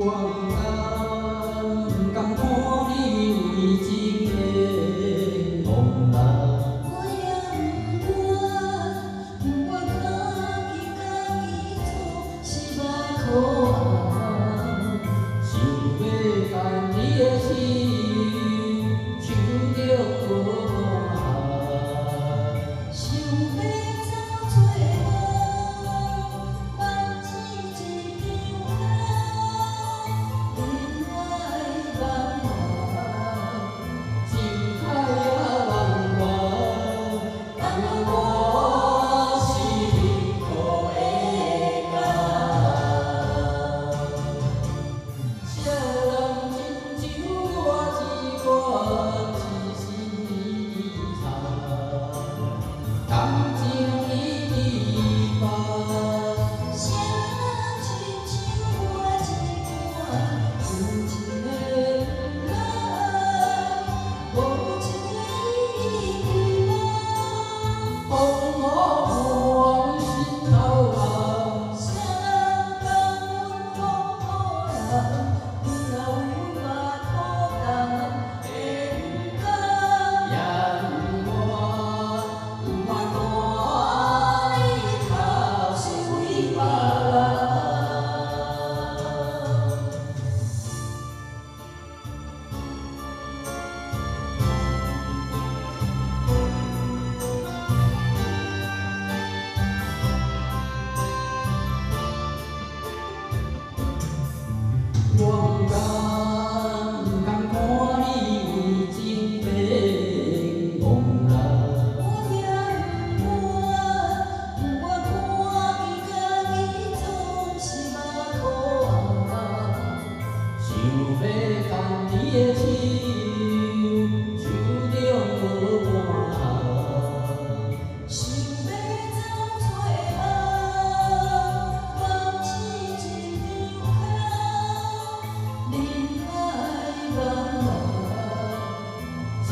我不甘看你为情的茫然，我也不愿家己做失败苦红，想要干你的心，手着无半。想要走找无，梦只一张空，恋爱茫茫，情海啊茫茫，茫茫我是幸福的家。谁人亲像我一个一心一肠，感情已离别。谁人亲像我一段有情的恋，无情的遗忘。风雨我心头红，谁人讲阮风雨人，阮若为马途人，会不甘。也不愿看你头是为别人。我不甘看你为情变茫然，我也不愿家己做失败苦红，想要干你的心，手着无半。想要走找无，梦只一张空，恋爱茫茫。情